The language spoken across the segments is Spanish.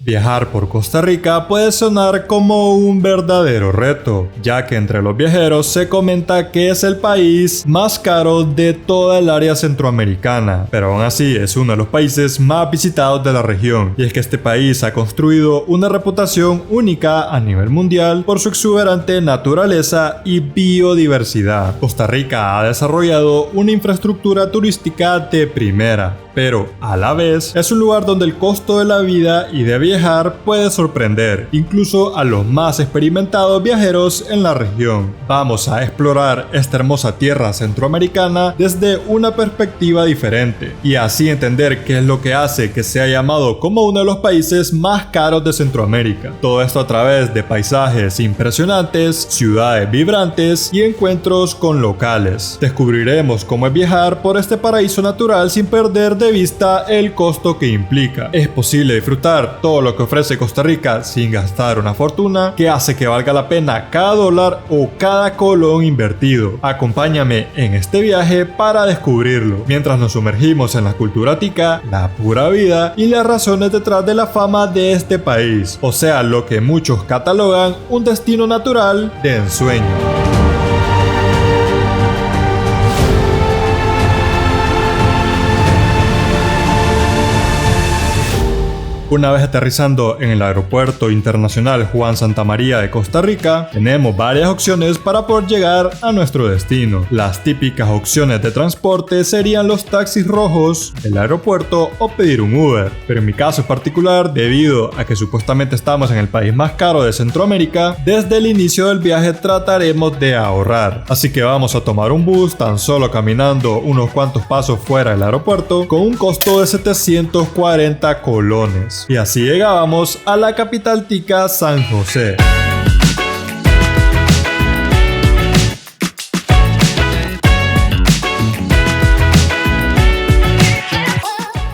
Viajar por Costa Rica puede sonar como un verdadero reto, ya que entre los viajeros se comenta que es el país más caro de toda el área centroamericana, pero aún así es uno de los países más visitados de la región, y es que este país ha construido una reputación única a nivel mundial por su exuberante naturaleza y biodiversidad. Costa Rica ha desarrollado una infraestructura turística de primera, pero a la vez es un lugar donde el costo de la vida y de viajar puede sorprender, incluso a los más experimentados viajeros en la región. Vamos a explorar esta hermosa tierra centroamericana desde una perspectiva diferente, y así entender qué es lo que hace que sea llamado como uno de los países más caros de Centroamérica. Todo esto a través de paisajes impresionantes, ciudades vibrantes y encuentros con locales. Descubriremos cómo es viajar por este paraíso natural sin perder de vista el costo que implica. Es posible disfrutar todo lo que ofrece Costa Rica sin gastar una fortuna, que hace que valga la pena cada dólar o cada colón invertido. Acompáñame en este viaje para descubrirlo, mientras nos sumergimos en la cultura tica, la pura vida y las razones detrás de la fama de este país, o sea, lo que muchos catalogan un destino natural de ensueño. Una vez aterrizando en el Aeropuerto Internacional Juan Santamaría de Costa Rica, tenemos varias opciones para poder llegar a nuestro destino. Las típicas opciones de transporte serían los taxis rojos del aeropuerto o pedir un Uber, pero en mi caso en particular, debido a que supuestamente estamos en el país más caro de Centroamérica, desde el inicio del viaje trataremos de ahorrar. Así que vamos a tomar un bus tan solo caminando unos cuantos pasos fuera del aeropuerto con un costo de 740 colones. Y así llegábamos a la capital tica, San José.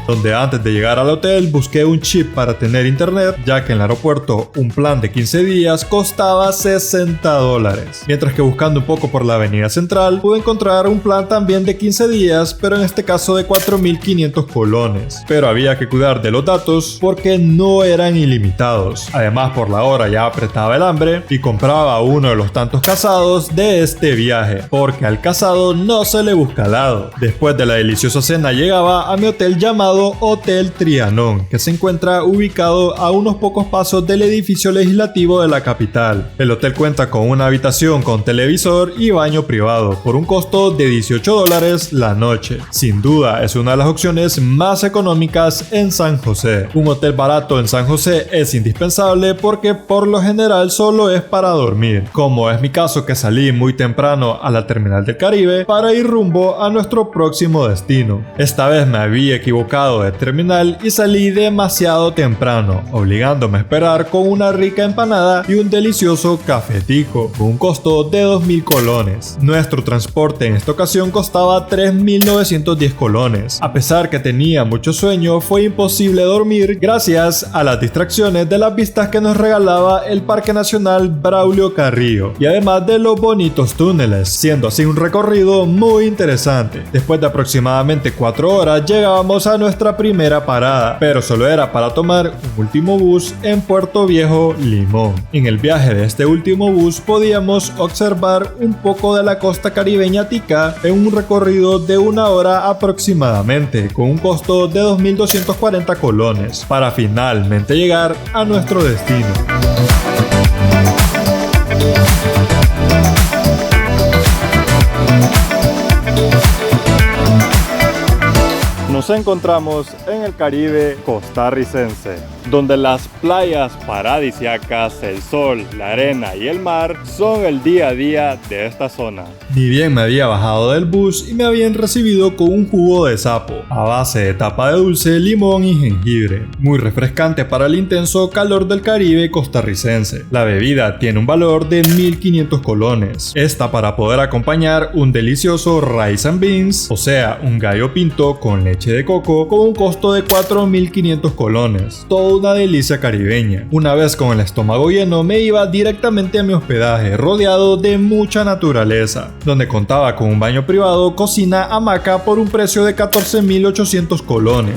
Donde antes de llegar al hotel busqué un chip para tener internet, ya que en el aeropuerto un plan de 15 días costaba $60, mientras que buscando un poco por la avenida central pude encontrar un plan también de 15 días, pero en este caso de 4.500 colones, pero había que cuidar de los datos porque no eran ilimitados. Además, por la hora ya apretaba el hambre y compraba uno de los tantos casados de este viaje, porque al casado no se le busca lado. Después de la deliciosa cena llegaba a mi hotel llamado Hotel Trianón, que se encuentra ubicado a unos pocos pasos del edificio legislativo de la capital. El hotel cuenta con una habitación con televisor y baño privado por un costo de $18 la noche. Sin duda es una de las opciones más económicas en San José. Un hotel barato en San José es indispensable porque por lo general solo es para dormir, como es mi caso, que salí muy temprano a la terminal del Caribe para ir rumbo a nuestro próximo destino. Esta vez me había equivocado de terminal y salí demasiado temprano, obligándome a esperar con una rica empanada y un delicioso cafetico, con un costo de 2.000 colones. Nuestro transporte en esta ocasión costaba 3.910 colones. A pesar que tenía mucho sueño, fue imposible dormir gracias a las distracciones de las vistas que nos regalaba el Parque Nacional Braulio Carrillo, y además de los bonitos túneles, siendo así un recorrido muy interesante. Después de aproximadamente 4 horas llegábamos a nuestra primera parada, pero solo era para tomar un último bus en Puerto Viejo, Limón. En el viaje de este último bus podíamos observar un poco de la costa caribeña tica en un recorrido de 1 hora aproximadamente, con un costo de 2.240 colones, para finalmente llegar a nuestro destino. Nos encontramos en el Caribe costarricense, donde las playas paradisíacas, el sol, la arena y el mar son el día a día de esta zona. Ni bien me había bajado del bus y me habían recibido con un jugo de sapo a base de tapa de dulce, limón y jengibre, muy refrescante para el intenso calor del Caribe costarricense. La bebida tiene un valor de 1.500 colones. Esta para poder acompañar un delicioso rice and beans, o sea, un gallo pinto con leche de coco, con un costo de 4.500 colones. Toda una delicia caribeña. Una vez con el estómago lleno, me iba directamente a mi hospedaje, rodeado de mucha naturaleza, donde contaba con un baño privado, cocina, hamaca por un precio de 14.800 colones.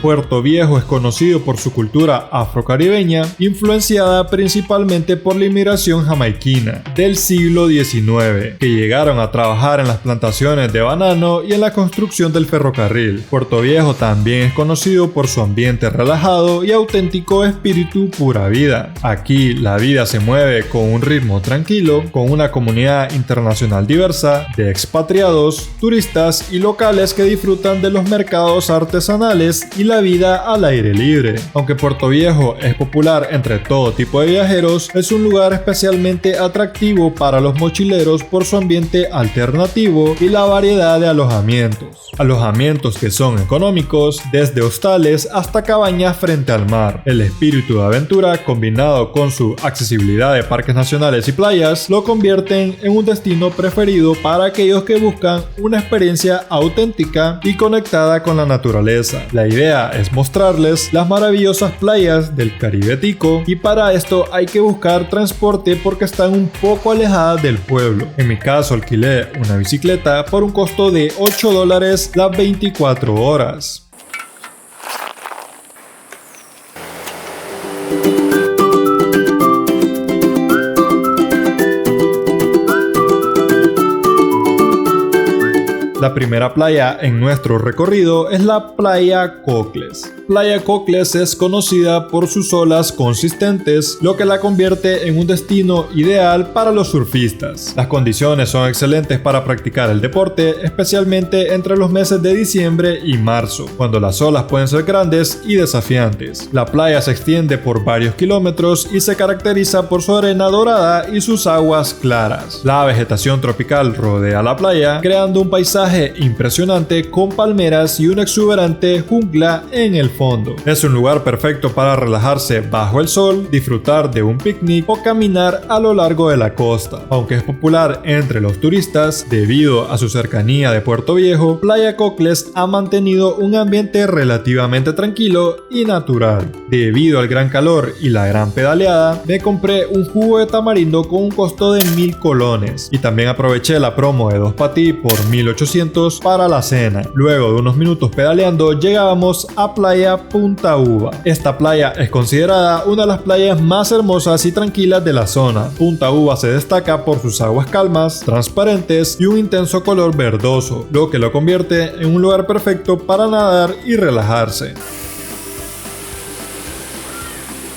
Puerto Viejo es conocido por su cultura afrocaribeña, influenciada principalmente por la inmigración jamaiquina del siglo XIX, que llegaron a trabajar en las plantaciones de banano y en la construcción del ferrocarril. Puerto Viejo también es conocido por su ambiente relajado y auténtico espíritu pura vida. Aquí la vida se mueve con un ritmo tranquilo, con una comunidad internacional diversa de expatriados, turistas y locales que disfrutan de los mercados artesanales y la vida al aire libre. Aunque Puerto Viejo es popular entre todo tipo de viajeros, es un lugar especialmente atractivo para los mochileros por su ambiente alternativo y la variedad de alojamientos. Alojamientos que son económicos, desde hostales hasta cabañas frente al mar. El espíritu de aventura, combinado con su accesibilidad de parques nacionales y playas, lo convierten en un destino preferido para aquellos que buscan una experiencia auténtica y conectada con la naturaleza. La idea es mostrarles las maravillosas playas del Caribe Tico, y para esto hay que buscar transporte porque están un poco alejadas del pueblo. En mi caso alquilé una bicicleta por un costo de $8 las 24 horas. La primera playa en nuestro recorrido es la Playa Cocles. Playa Cocles es conocida por sus olas consistentes, lo que la convierte en un destino ideal para los surfistas. Las condiciones son excelentes para practicar el deporte, especialmente entre los meses de diciembre y marzo, cuando las olas pueden ser grandes y desafiantes. La playa se extiende por varios kilómetros y se caracteriza por su arena dorada y sus aguas claras. La vegetación tropical rodea la playa, creando un paisaje impresionante con palmeras y una exuberante jungla en el fondo. Es un lugar perfecto para relajarse bajo el sol, disfrutar de un picnic o caminar a lo largo de la costa. Aunque es popular entre los turistas debido a su cercanía de Puerto Viejo, Playa Cocles ha mantenido un ambiente relativamente tranquilo y natural. Debido al gran calor y la gran pedaleada, me compré un jugo de tamarindo con un costo de 1,000 colones y también aproveché la promo de 2 patí por 1,800 para la cena. Luego de unos minutos pedaleando llegábamos a Playa Punta Uva. Esta playa es considerada una de las playas más hermosas y tranquilas de la zona. Punta Uva se destaca por sus aguas calmas, transparentes y un intenso color verdoso, lo que lo convierte en un lugar perfecto para nadar y relajarse.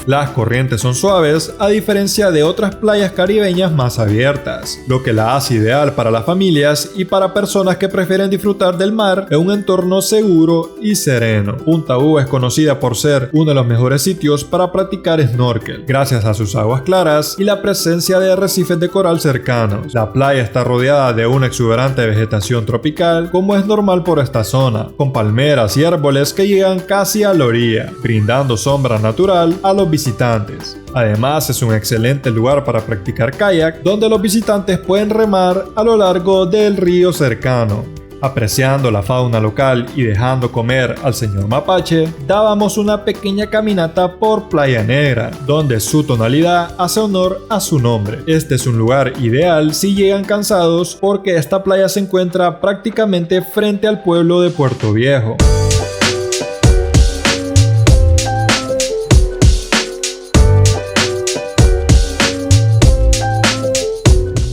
Las corrientes son suaves a diferencia de otras playas caribeñas más abiertas, lo que la hace ideal para las familias y para personas que prefieren disfrutar del mar en un entorno seguro y sereno. Punta Uva es conocida por ser uno de los mejores sitios para practicar snorkel, gracias a sus aguas claras y la presencia de arrecifes de coral cercanos. La playa está rodeada de una exuberante vegetación tropical, como es normal por esta zona, con palmeras y árboles que llegan casi a la orilla, brindando sombra natural a los visitantes. Además, es un excelente lugar para practicar kayak, donde los visitantes pueden remar a lo largo del río cercano. Apreciando la fauna local y dejando comer al señor mapache, dábamos una pequeña caminata por Playa Negra, donde su tonalidad hace honor a su nombre. Este es un lugar ideal si llegan cansados, porque esta playa se encuentra prácticamente frente al pueblo de Puerto Viejo.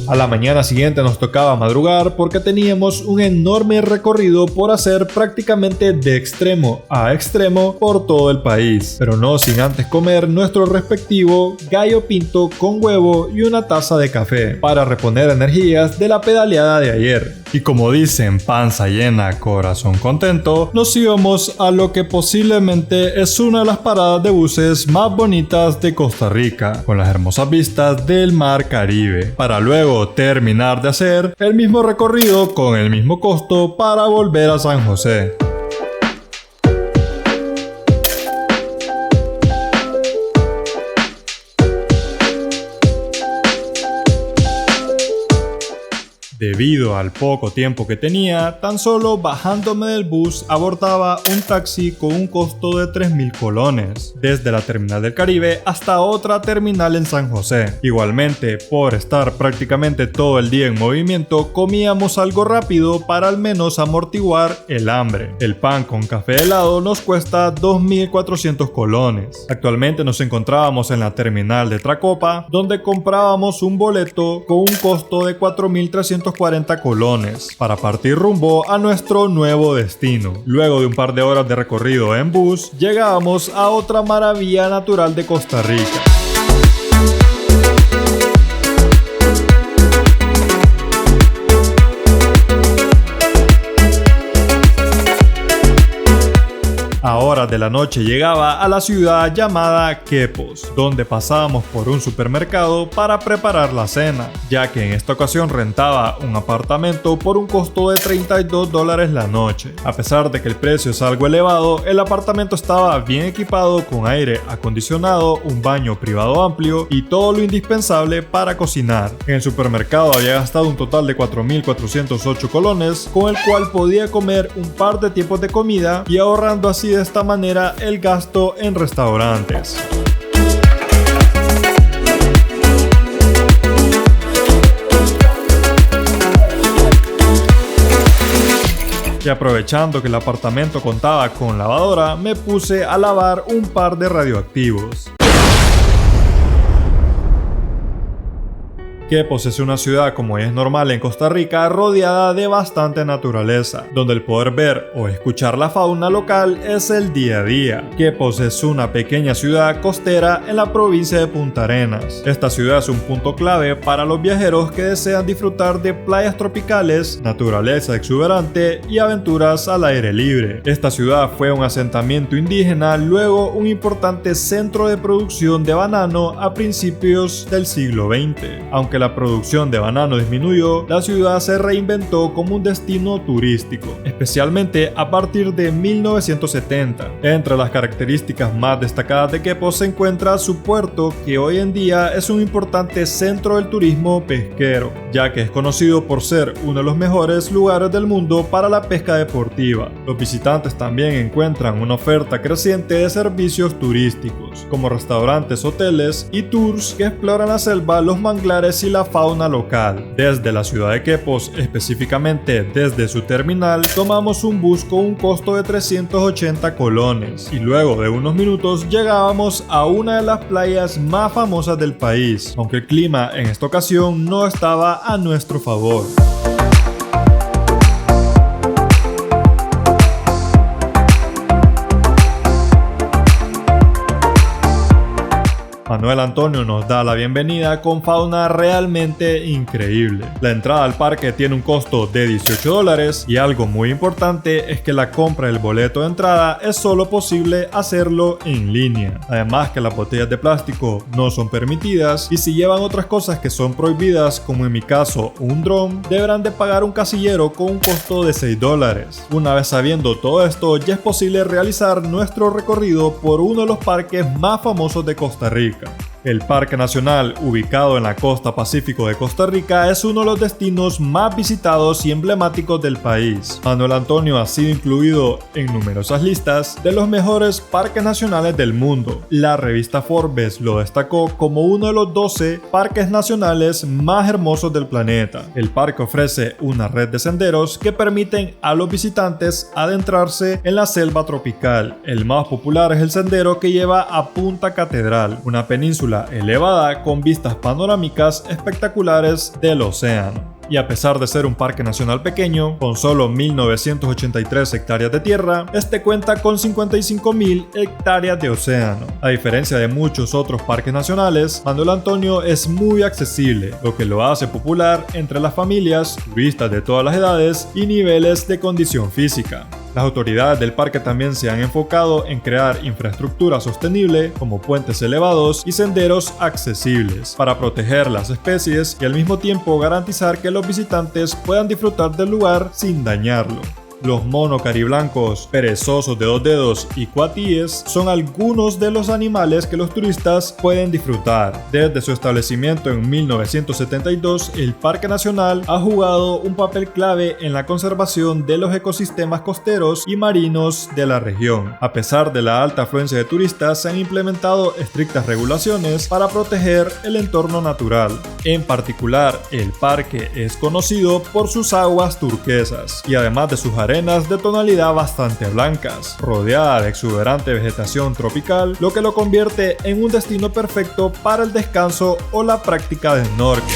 A la mañana siguiente nos tocaba madrugar porque teníamos un enorme recorrido por hacer, prácticamente de extremo a extremo por todo el país, pero no sin antes comer nuestro respectivo gallo pinto con huevo y una taza de café para reponer energías de la pedaleada de ayer. Y como dicen, panza llena, corazón contento, nos íbamos a lo que posiblemente es una de las paradas de buses más bonitas de Costa Rica, con las hermosas vistas del mar Caribe, para luego terminar de hacer el mismo recorrido con el mismo costo para volver a San José. Debido al poco tiempo que tenía, tan solo bajándome del bus abordaba un taxi con un costo de 3.000 colones, desde la terminal del Caribe hasta otra terminal en San José. Igualmente, por estar prácticamente todo el día en movimiento, comíamos algo rápido para al menos amortiguar el hambre. El pan con café helado nos cuesta 2.400 colones. Actualmente nos encontrábamos en la terminal de Tracopa, donde comprábamos un boleto con un costo de 4.340 colones para partir rumbo a nuestro nuevo destino. Luego de un par de horas de recorrido en bus, llegábamos a otra maravilla natural de Costa Rica. A horas de la noche llegaba a la ciudad llamada Quepos, donde pasábamos por un supermercado para preparar la cena, ya que en esta ocasión rentaba un apartamento por un costo de $32 la noche. A pesar de que el precio es algo elevado, el apartamento estaba bien equipado con aire acondicionado, un baño privado amplio y todo lo indispensable para cocinar. En el supermercado había gastado un total de 4.408 colones, con el cual podía comer un par de tiempos de comida y ahorrando así de esta manera el gasto en restaurantes. Y aprovechando que el apartamento contaba con lavadora, me puse a lavar un par de radioactivos. Quepos es una ciudad, como es normal en Costa Rica, rodeada de bastante naturaleza, donde el poder ver o escuchar la fauna local es el día a día. Quepos es una pequeña ciudad costera en la provincia de Punta Arenas. Esta ciudad es un punto clave para los viajeros que desean disfrutar de playas tropicales, naturaleza exuberante y aventuras al aire libre. Esta ciudad fue un asentamiento indígena, luego un importante centro de producción de banano a principios del siglo XX. Aunque la producción de banano disminuyó, la ciudad se reinventó como un destino turístico, especialmente a partir de 1970. Entre las características más destacadas de Quepos se encuentra su puerto, que hoy en día es un importante centro del turismo pesquero, ya que es conocido por ser uno de los mejores lugares del mundo para la pesca deportiva. Los visitantes también encuentran una oferta creciente de servicios turísticos, como restaurantes, hoteles y tours que exploran la selva, los manglares y la fauna local. Desde la ciudad de Quepos, específicamente desde su terminal, tomamos un bus con un costo de 380 colones y luego de unos minutos llegábamos a una de las playas más famosas del país, aunque el clima en esta ocasión no estaba a nuestro favor. Manuel Antonio nos da la bienvenida con fauna realmente increíble. La entrada al parque tiene un costo de $18 y algo muy importante es que la compra del boleto de entrada es solo posible hacerlo en línea. Además que las botellas de plástico no son permitidas y si llevan otras cosas que son prohibidas, como en mi caso un dron, deberán de pagar un casillero con un costo de $6. Una vez sabiendo todo esto, ya es posible realizar nuestro recorrido por uno de los parques más famosos de Costa Rica. El Parque Nacional, ubicado en la costa pacífico de Costa Rica, es uno de los destinos más visitados y emblemáticos del país. Manuel Antonio ha sido incluido en numerosas listas de los mejores parques nacionales del mundo. La revista Forbes lo destacó como uno de los 12 parques nacionales más hermosos del planeta. El parque ofrece una red de senderos que permiten a los visitantes adentrarse en la selva tropical. El más popular es el sendero que lleva a Punta Catedral, una península elevada con vistas panorámicas espectaculares del océano. Y a pesar de ser un parque nacional pequeño, con solo 1.983 hectáreas de tierra, este cuenta con 55.000 hectáreas de océano. A diferencia de muchos otros parques nacionales, Manuel Antonio es muy accesible, lo que lo hace popular entre las familias, turistas de todas las edades y niveles de condición física. Las autoridades del parque también se han enfocado en crear infraestructura sostenible como puentes elevados y senderos accesibles para proteger las especies y al mismo tiempo garantizar que los visitantes puedan disfrutar del lugar sin dañarlo. Los monos cariblancos, perezosos de 2 dedos y cuatíes son algunos de los animales que los turistas pueden disfrutar. Desde su establecimiento en 1972, el Parque Nacional ha jugado un papel clave en la conservación de los ecosistemas costeros y marinos de la región. A pesar de la alta afluencia de turistas, se han implementado estrictas regulaciones para proteger el entorno natural. En particular, el parque es conocido por sus aguas turquesas y además de sus arenas de tonalidad bastante blancas, rodeada de exuberante vegetación tropical, lo que lo convierte en un destino perfecto para el descanso o la práctica de snorkel.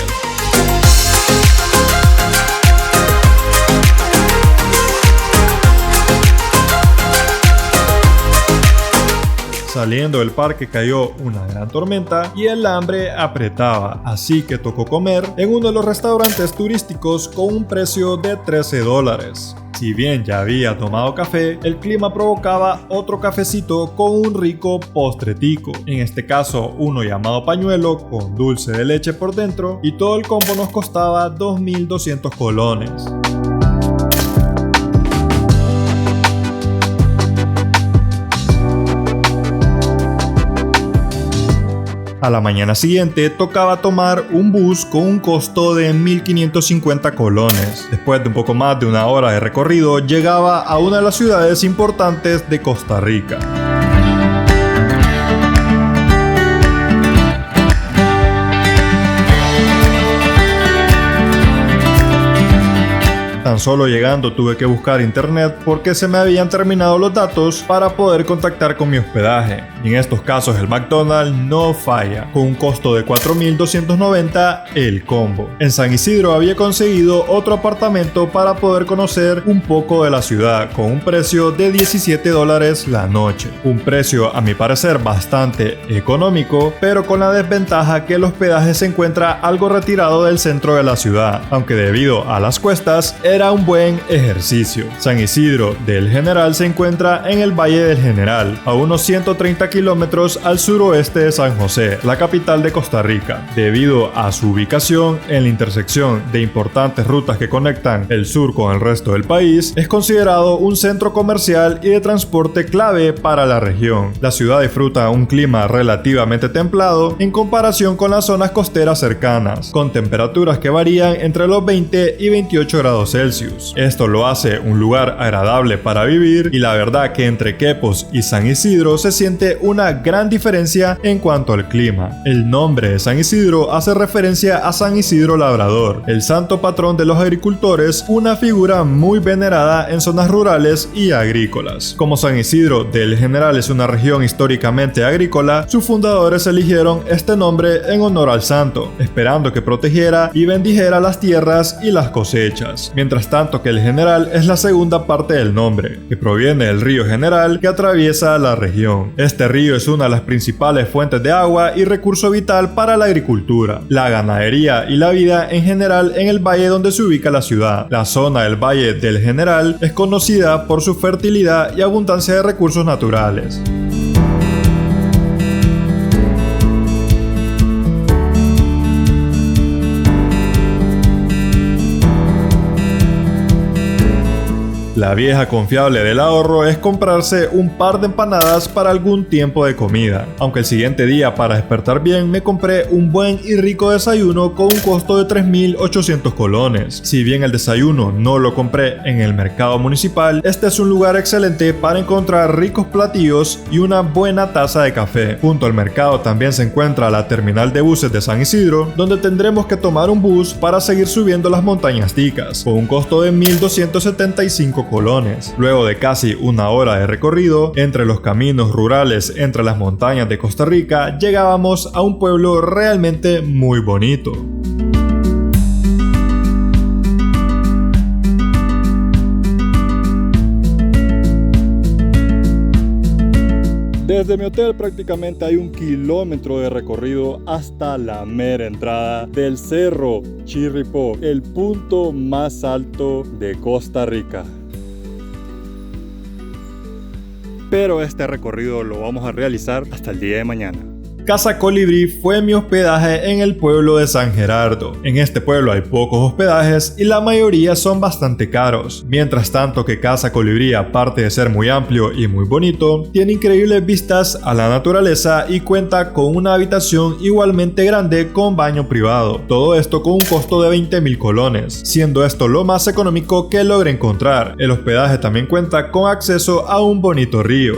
Saliendo del parque cayó una gran tormenta y el hambre apretaba, así que tocó comer en uno de los restaurantes turísticos con un precio de $13. Si bien ya había tomado café, el clima provocaba otro cafecito con un rico postretico, en este caso uno llamado pañuelo con dulce de leche por dentro, y todo el combo nos costaba 2.200 colones. A la mañana siguiente tocaba tomar un bus con un costo de 1.550 colones. Después de un poco más de una hora de recorrido, llegaba a una de las ciudades importantes de Costa Rica. Tan solo llegando tuve que buscar internet porque se me habían terminado los datos para poder contactar con mi hospedaje. Y en estos casos el McDonald's no falla, con un costo de 4.290 el combo. En San Isidro había conseguido otro apartamento para poder conocer un poco de la ciudad con un precio de $17 la noche. Un precio a mi parecer bastante económico, pero con la desventaja que el hospedaje se encuentra algo retirado del centro de la ciudad, aunque debido a las cuestas era un buen ejercicio. San Isidro del General se encuentra en el Valle del General, a unos 130 kilómetros al suroeste de San José, la capital de Costa Rica. Debido a su ubicación en la intersección de importantes rutas que conectan el sur con el resto del país, es considerado un centro comercial y de transporte clave para la región. La ciudad disfruta un clima relativamente templado en comparación con las zonas costeras cercanas, con temperaturas que varían entre los 20 y 28 grados Celsius. Esto lo hace un lugar agradable para vivir y la verdad que entre Quepos y San Isidro se siente una gran diferencia en cuanto al clima. El nombre de San Isidro hace referencia a San Isidro Labrador, el santo patrón de los agricultores, una figura muy venerada en zonas rurales y agrícolas. Como San Isidro del General es una región históricamente agrícola, sus fundadores eligieron este nombre en honor al santo, esperando que protegiera y bendijera las tierras y las cosechas. Mientras tanto que el General es la segunda parte del nombre, que proviene del río General que atraviesa la región. Este río es una de las principales fuentes de agua y recurso vital para la agricultura, la ganadería y la vida en general en el valle donde se ubica la ciudad. La zona del Valle del General es conocida por su fertilidad y abundancia de recursos naturales. La vieja confiable del ahorro es comprarse un par de empanadas para algún tiempo de comida, aunque el siguiente día para despertar bien me compré un buen y rico desayuno con un costo de 3.800 colones. Si bien el desayuno no lo compré en el mercado municipal, este es un lugar excelente para encontrar ricos platillos y una buena taza de café. Junto al mercado también se encuentra la terminal de buses de San Isidro, donde tendremos que tomar un bus para seguir subiendo las montañas ticas, con un costo de 1.275 colones. Luego de casi una hora de recorrido entre los caminos rurales entre las montañas de Costa Rica, llegábamos a un pueblo realmente muy bonito. Desde mi hotel prácticamente hay 1 kilómetro de recorrido hasta la mera entrada del Cerro Chirripó, el punto más alto de Costa Rica. Pero este recorrido lo vamos a realizar hasta el día de mañana. Casa Colibrí fue mi hospedaje en el pueblo de San Gerardo. En este pueblo hay pocos hospedajes y la mayoría son bastante caros. Mientras tanto que Casa Colibrí, aparte de ser muy amplio y muy bonito, tiene increíbles vistas a la naturaleza y cuenta con una habitación igualmente grande con baño privado. Todo esto con un costo de 20.000 colones, siendo esto lo más económico que logré encontrar. El hospedaje también cuenta con acceso a un bonito río.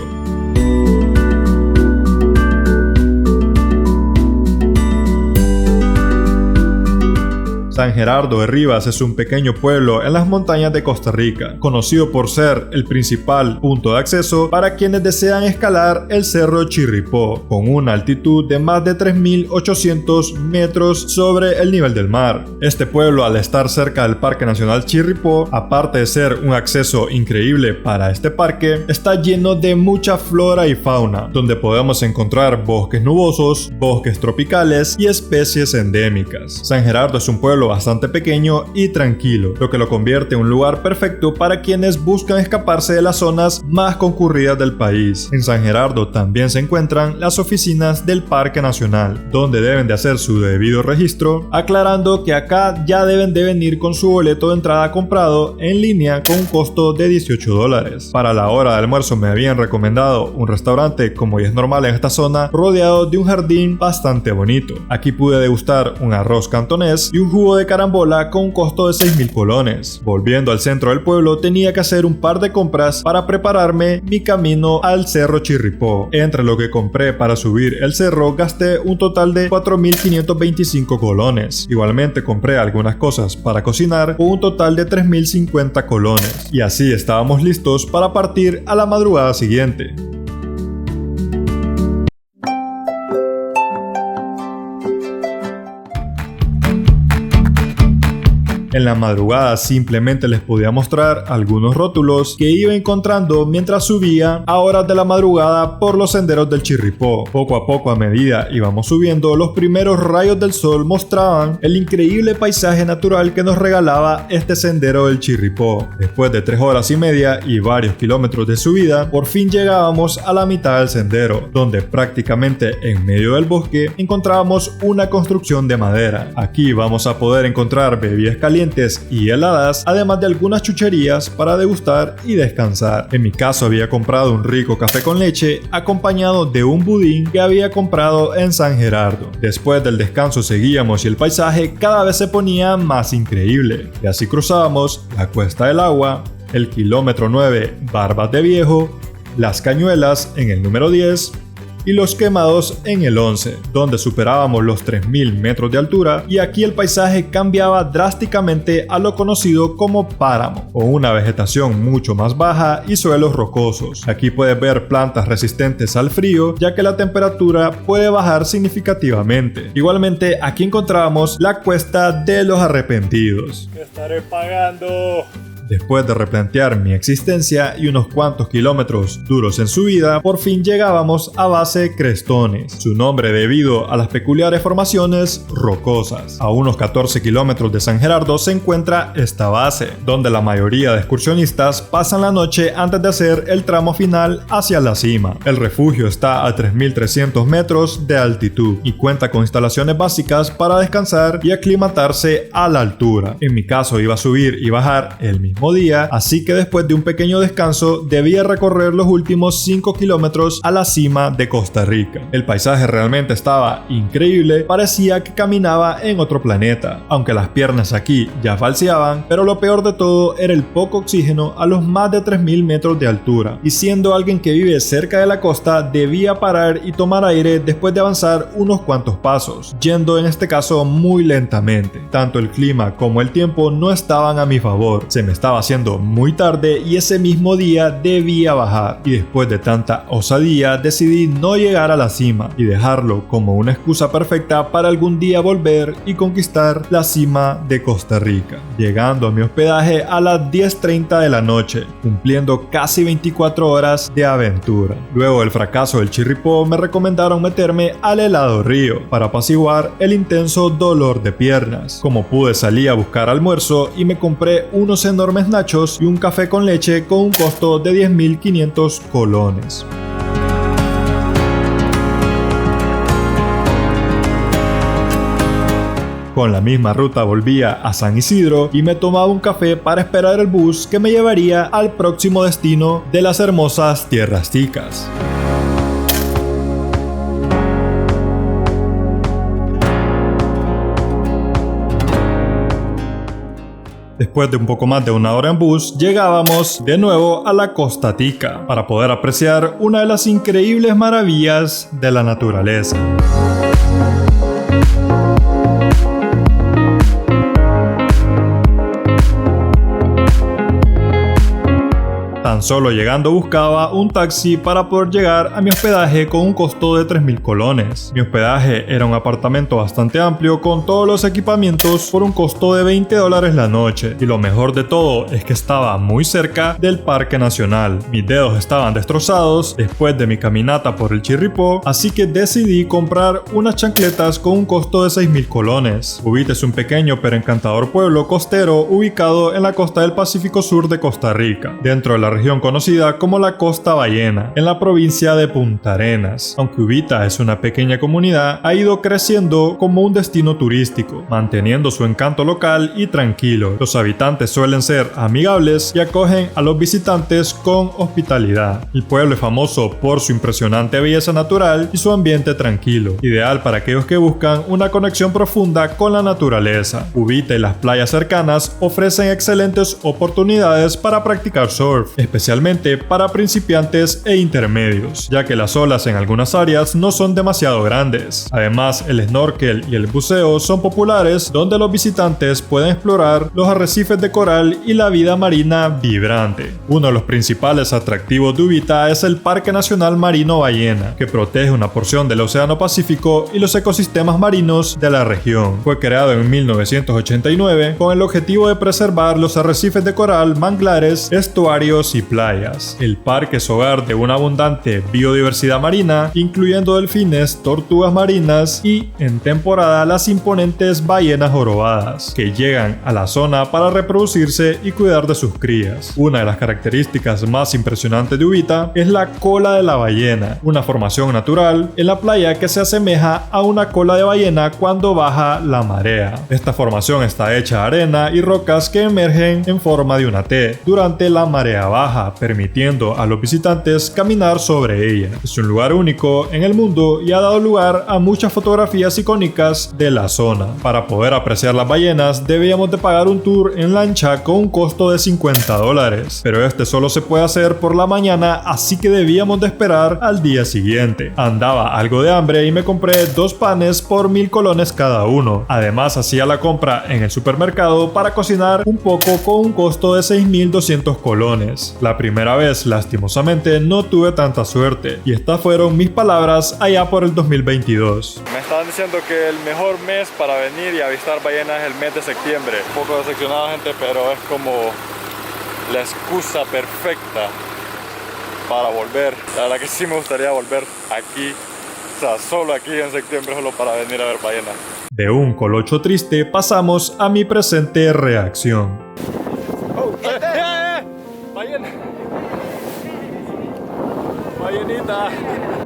San Gerardo de Rivas es un pequeño pueblo en las montañas de Costa Rica, conocido por ser el principal punto de acceso para quienes desean escalar el Cerro Chirripó, con una altitud de más de 3.800 metros sobre el nivel del mar. Este pueblo, al estar cerca del Parque Nacional Chirripó, aparte de ser un acceso increíble para este parque, está lleno de mucha flora y fauna, donde podemos encontrar bosques nubosos, bosques tropicales y especies endémicas. San Gerardo es un pueblo bastante pequeño y tranquilo, lo que lo convierte en un lugar perfecto para quienes buscan escaparse de las zonas más concurridas del país. En San Gerardo también se encuentran las oficinas del Parque Nacional, donde deben de hacer su debido registro, aclarando que acá ya deben de venir con su boleto de entrada comprado en línea con un costo de $18. Para la hora de almuerzo me habían recomendado un restaurante, como ya es normal en esta zona, rodeado de un jardín bastante bonito. Aquí pude degustar un arroz cantonés y un jugo de carambola con un costo de 6.000 colones. Volviendo al centro del pueblo, tenía que hacer un par de compras para prepararme mi camino al Cerro Chirripó. Entre lo que compré para subir el cerro, gasté un total de 4.525 colones. Igualmente compré algunas cosas para cocinar con un total de 3.050 colones. Y así estábamos listos para partir a la madrugada siguiente. En la madrugada simplemente les podía mostrar algunos rótulos que iba encontrando mientras subía a horas de la madrugada por los senderos del Chirripó. Poco a poco, a medida íbamos subiendo, los primeros rayos del sol mostraban el increíble paisaje natural que nos regalaba este sendero del Chirripó. Después de 3 horas y media y varios kilómetros de subida, por fin llegábamos a la mitad del sendero, donde prácticamente en medio del bosque encontrábamos una construcción de madera. Aquí vamos a poder encontrar bebidas calientes y heladas, además de algunas chucherías para degustar y descansar. En mi caso había comprado un rico café con leche acompañado de un budín que había comprado en San Gerardo. Después del descanso seguíamos y el paisaje cada vez se ponía más increíble. Y así cruzábamos la Cuesta del Agua, el kilómetro 9 Barbas de Viejo, Las Cañuelas en el número 10 y Los Quemados en el 11, donde superábamos los 3.000 metros de altura, y aquí el paisaje cambiaba drásticamente a lo conocido como páramo, con una vegetación mucho más baja y suelos rocosos. Aquí puedes ver plantas resistentes al frío, ya que la temperatura puede bajar significativamente. Igualmente, aquí encontrábamos la Cuesta de los Arrepentidos. ¿Qué estaré pagando? Después de replantear mi existencia y unos cuantos kilómetros duros en subida, por fin llegábamos a Base Crestones, su nombre debido a las peculiares formaciones rocosas. A unos 14 kilómetros de San Gerardo se encuentra esta base, donde la mayoría de excursionistas pasan la noche antes de hacer el tramo final hacia la cima. El refugio está a 3.300 metros de altitud y cuenta con instalaciones básicas para descansar y aclimatarse a la altura. En mi caso iba a subir y bajar el mismo día, así que después de un pequeño descanso debía recorrer los últimos 5 kilómetros a la cima de Costa Rica. El paisaje realmente estaba increíble, parecía que caminaba en otro planeta, aunque las piernas aquí ya falseaban, pero lo peor de todo era el poco oxígeno a los más de 3.000 metros de altura, y siendo alguien que vive cerca de la costa debía parar y tomar aire después de avanzar unos cuantos pasos, yendo en este caso muy lentamente. Tanto el clima como el tiempo no estaban a mi favor, se me estaba haciendo muy tarde y ese mismo día debía bajar, y después de tanta osadía decidí no llegar a la cima y dejarlo como una excusa perfecta para algún día volver y conquistar la cima de Costa Rica, llegando a mi hospedaje a las 10:30 de la noche, cumpliendo casi 24 horas de aventura. Luego del fracaso del Chirripó me recomendaron meterme al helado río para apaciguar el intenso dolor de piernas. Como pude, salí a buscar almuerzo y me compré unos enormes nachos y un café con leche con un costo de 10.500 colones. Con la misma ruta volvía a San Isidro y me tomaba un café para esperar el bus que me llevaría al próximo destino de las hermosas tierras ticas. Después de un poco más de una hora en bus, llegábamos de nuevo a la Costa Tica para poder apreciar una de las increíbles maravillas de la naturaleza. Tan solo llegando buscaba un taxi para poder llegar a mi hospedaje con un costo de 3.000 colones. Mi hospedaje era un apartamento bastante amplio con todos los equipamientos por un costo de $20 la noche. Y lo mejor de todo es que estaba muy cerca del Parque Nacional. Mis dedos estaban destrozados después de mi caminata por el Chirripó, así que decidí comprar unas chancletas con un costo de 6.000 colones. Ubita es un pequeño pero encantador pueblo costero ubicado en la costa del Pacífico Sur de Costa Rica, dentro de la región conocida como la Costa Ballena, en la provincia de Punta Arenas. Aunque Ubita es una pequeña comunidad, ha ido creciendo como un destino turístico, manteniendo su encanto local y tranquilo. Los habitantes suelen ser amigables y acogen a los visitantes con hospitalidad. El pueblo es famoso por su impresionante belleza natural y su ambiente tranquilo, ideal para aquellos que buscan una conexión profunda con la naturaleza. Ubita y las playas cercanas ofrecen excelentes oportunidades para practicar surf, especialmente para principiantes e intermedios, ya que las olas en algunas áreas no son demasiado grandes. Además, el snorkel y el buceo son populares, donde los visitantes pueden explorar los arrecifes de coral y la vida marina vibrante. Uno de los principales atractivos de Ubita es el Parque Nacional Marino Ballena, que protege una porción del Océano Pacífico y los ecosistemas marinos de la región. Fue creado en 1989 con el objetivo de preservar los arrecifes de coral, manglares, estuarios y playas. El parque es hogar de una abundante biodiversidad marina, incluyendo delfines, tortugas marinas y, en temporada, las imponentes ballenas jorobadas, que llegan a la zona para reproducirse y cuidar de sus crías. Una de las características más impresionantes de Ubita es la cola de la ballena, una formación natural en la playa que se asemeja a una cola de ballena cuando baja la marea. Esta formación está hecha de arena y rocas que emergen en forma de una T durante la marea baja, permitiendo a los visitantes caminar sobre ella. Es un lugar único en el mundo y ha dado lugar a muchas fotografías icónicas de la zona. Para poder apreciar las ballenas debíamos de pagar un tour en lancha con un costo de $50, pero este solo se puede hacer por la mañana, así que debíamos de esperar al día siguiente. Andaba algo de hambre y me compré 2 panes por 1.000 colones cada uno. Además, hacía la compra en el supermercado para cocinar un poco con un costo de 6.200 colones. La primera vez, lastimosamente, no tuve tanta suerte, y estas fueron mis palabras allá por el 2022. Me estaban diciendo que el mejor mes para venir y avistar ballenas es el mes de septiembre. Un poco decepcionado, gente, pero es como la excusa perfecta para volver. La verdad que sí me gustaría volver aquí, o sea, solo aquí en septiembre, solo para venir a ver ballenas. De un colocho triste pasamos a mi presente reacción. ¡Ballena! ¡Ballenita!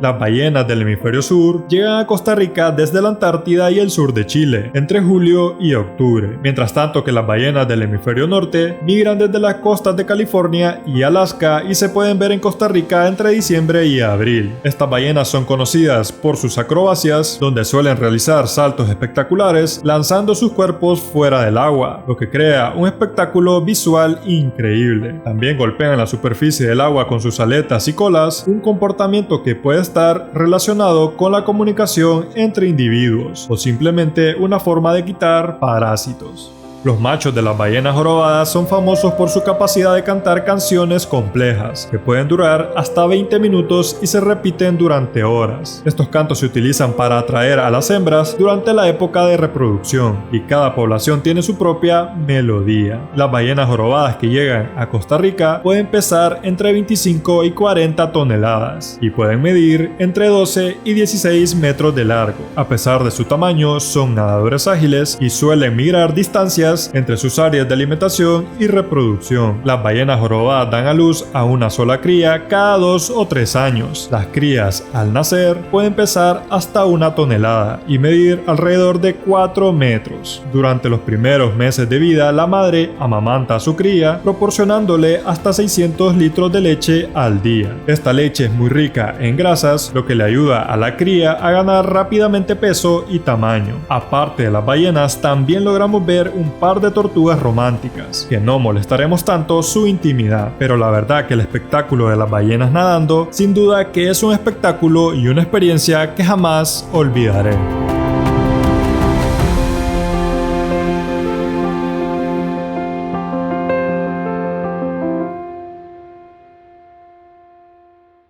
Las ballenas del hemisferio sur llegan a Costa Rica desde la Antártida y el sur de Chile entre julio y octubre, mientras tanto que las ballenas del hemisferio norte migran desde las costas de California y Alaska y se pueden ver en Costa Rica entre diciembre y abril. Estas ballenas son conocidas por sus acrobacias, donde suelen realizar saltos espectaculares lanzando sus cuerpos fuera del agua, lo que crea un espectáculo visual increíble. También golpean la superficie del agua con sus aletas y colas, un comportamiento que puede estar relacionado con la comunicación entre individuos o simplemente una forma de quitar parásitos. Los machos de las ballenas jorobadas son famosos por su capacidad de cantar canciones complejas, que pueden durar hasta 20 minutos y se repiten durante horas. Estos cantos se utilizan para atraer a las hembras durante la época de reproducción, y cada población tiene su propia melodía. Las ballenas jorobadas que llegan a Costa Rica pueden pesar entre 25 y 40 toneladas, y pueden medir entre 12 y 16 metros de largo. A pesar de su tamaño, son nadadores ágiles y suelen migrar distancias ellas entre sus áreas de alimentación y reproducción. Las ballenas jorobadas dan a luz a una sola cría cada 2 o 3 años. Las crías al nacer pueden pesar hasta 1 tonelada y medir alrededor de 4 metros. Durante los primeros meses de vida, la madre amamanta a su cría, proporcionándole hasta 600 litros de leche al día. Esta leche es muy rica en grasas, lo que le ayuda a la cría a ganar rápidamente peso y tamaño. Aparte de las ballenas, también logramos ver un par de tortugas románticas, que no molestaremos tanto su intimidad, pero la verdad que el espectáculo de las ballenas nadando, sin duda que es un espectáculo y una experiencia que jamás olvidaré.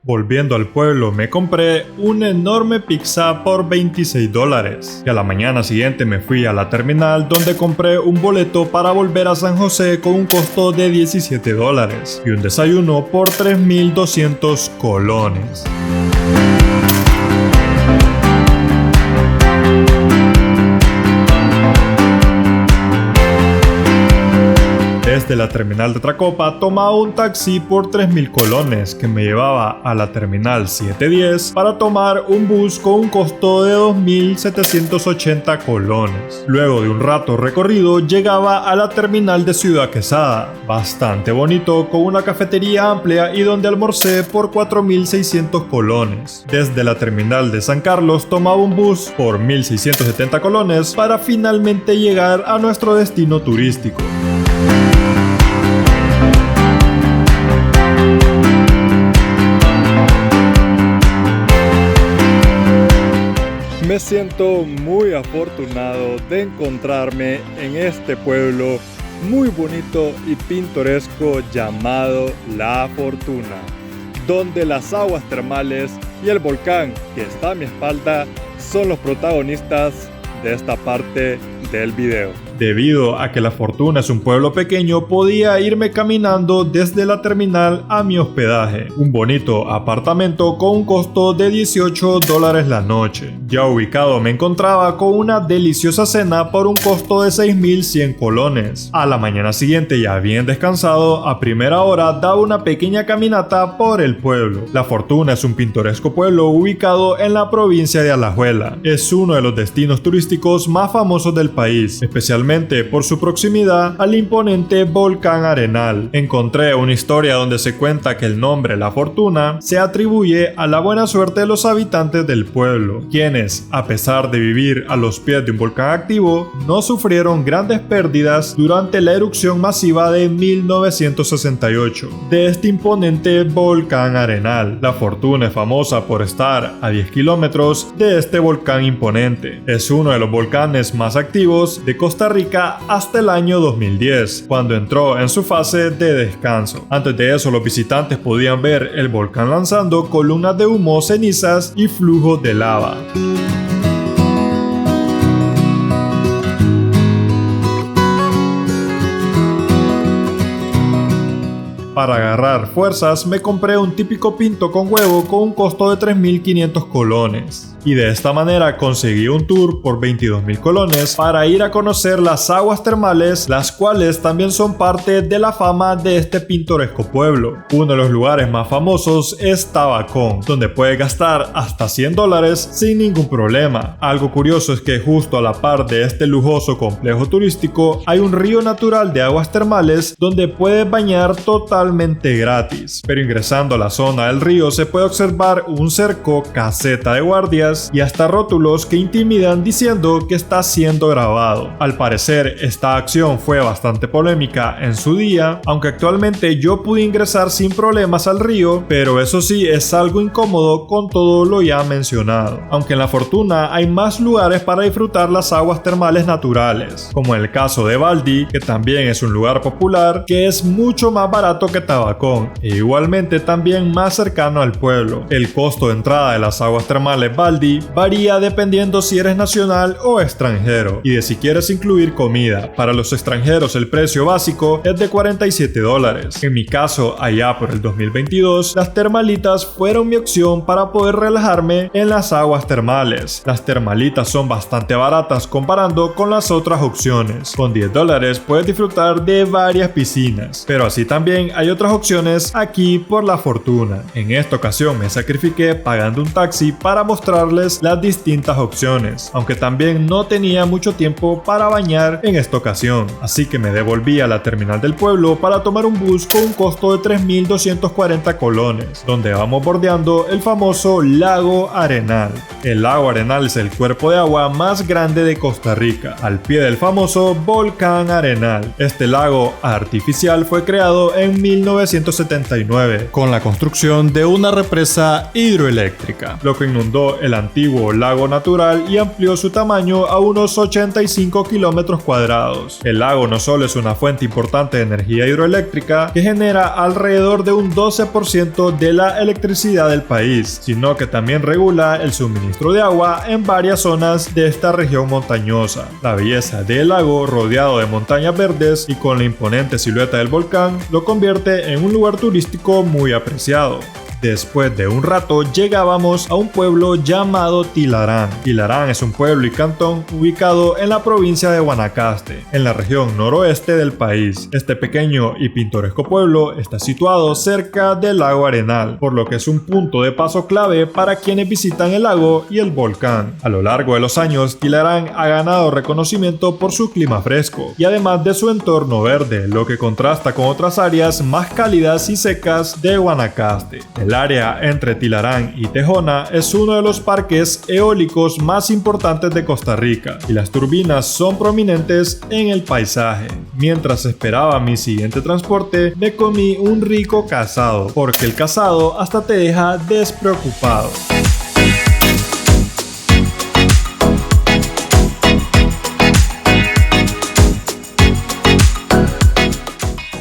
Volviendo al pueblo, me compré una enorme pizza por $26 y a la mañana siguiente me fui a la terminal donde compré un boleto para volver a San José con un costo de $17 y un desayuno por 3.200 colones. Desde la terminal de Tracopa tomaba un taxi por 3.000 colones que me llevaba a la terminal 710 para tomar un bus con un costo de 2.780 colones. Luego de un rato recorrido llegaba a la terminal de Ciudad Quesada, bastante bonito, con una cafetería amplia y donde almorcé por 4.600 colones. Desde la terminal de San Carlos tomaba un bus por 1.670 colones para finalmente llegar a nuestro destino turístico. Me siento muy afortunado de encontrarme en este pueblo muy bonito y pintoresco llamado La Fortuna, donde las aguas termales y el volcán que está a mi espalda son los protagonistas de esta parte del video. Debido a que La Fortuna es un pueblo pequeño, podía irme caminando desde la terminal a mi hospedaje, un bonito apartamento con un costo de $18 la noche. Ya ubicado me encontraba con una deliciosa cena por un costo de 6.100 colones. A la mañana siguiente, ya bien descansado, a primera hora daba una pequeña caminata por el pueblo. La Fortuna es un pintoresco pueblo ubicado en la provincia de Alajuela. Es uno de los destinos turísticos más famosos del país, especialmente por su proximidad al imponente volcán Arenal. Encontré una historia donde se cuenta que el nombre La Fortuna se atribuye a la buena suerte de los habitantes del pueblo, quienes, a pesar de vivir a los pies de un volcán activo, no sufrieron grandes pérdidas durante la erupción masiva de 1968 de este imponente volcán Arenal. La Fortuna es famosa por estar a 10 kilómetros de este volcán imponente. Es uno de los volcanes más activos de Costa Rica hasta el año 2010, cuando entró en su fase de descanso. Antes de eso, los visitantes podían ver el volcán lanzando columnas de humo, cenizas y flujos de lava. Para agarrar fuerzas me compré un típico pinto con huevo con un costo de 3.500 colones. Y de esta manera conseguí un tour por 22.000 colones para ir a conocer las aguas termales, las cuales también son parte de la fama de este pintoresco pueblo. Uno de los lugares más famosos es Tabacón, donde puedes gastar hasta $100 sin ningún problema. Algo curioso es que justo a la par de este lujoso complejo turístico hay un río natural de aguas termales donde puedes bañar totalmente gratis. Pero ingresando a la zona del río se puede observar un cerco, caseta de guardias y hasta rótulos que intimidan diciendo que está siendo grabado. Al parecer, esta acción fue bastante polémica en su día, aunque actualmente yo pude ingresar sin problemas al río, pero eso sí es algo incómodo con todo lo ya mencionado. Aunque en La Fortuna hay más lugares para disfrutar las aguas termales naturales, como en el caso de Baldi, que también es un lugar popular que es mucho más barato que Tabacón e igualmente también más cercano al pueblo. El costo de entrada de las aguas termales Baldi Vivaldi varía dependiendo si eres nacional o extranjero y de si quieres incluir comida. Para los extranjeros el precio básico es de $47. En mi caso, allá por el 2022, las termalitas fueron mi opción para poder relajarme en las aguas termales. Las termalitas son bastante baratas comparando con las otras opciones. Con $10 puedes disfrutar de varias piscinas, pero así también hay otras opciones aquí por la fortuna. En esta ocasión me sacrifiqué pagando un taxi para mostrarles las distintas opciones, aunque también no tenía mucho tiempo para bañar en esta ocasión, así que me devolví a la terminal del pueblo para tomar un bus con un costo de 3.240 colones, donde vamos bordeando el famoso lago Arenal. El lago Arenal es el cuerpo de agua más grande de Costa Rica, al pie del famoso volcán Arenal. Este lago artificial fue creado en 1979 con la construcción de una represa hidroeléctrica, lo que inundó el antiguo lago natural y amplió su tamaño a unos 85 kilómetros cuadrados. El lago no solo es una fuente importante de energía hidroeléctrica que genera alrededor de un 12% de la electricidad del país, sino que también regula el suministro de agua en varias zonas de esta región montañosa. La belleza del lago, rodeado de montañas verdes y con la imponente silueta del volcán, lo convierte en un lugar turístico muy apreciado. Después de un rato llegábamos a un pueblo llamado Tilarán. Tilarán es un pueblo y cantón ubicado en la provincia de Guanacaste, en la región noroeste del país. Este pequeño y pintoresco pueblo está situado cerca del lago Arenal, por lo que es un punto de paso clave para quienes visitan el lago y el volcán. A lo largo de los años, Tilarán ha ganado reconocimiento por su clima fresco y además de su entorno verde, lo que contrasta con otras áreas más cálidas y secas de Guanacaste. El área entre Tilarán y Tejona es uno de los parques eólicos más importantes de Costa Rica y las turbinas son prominentes en el paisaje. Mientras esperaba mi siguiente transporte, me comí un rico casado, porque el casado hasta te deja despreocupado.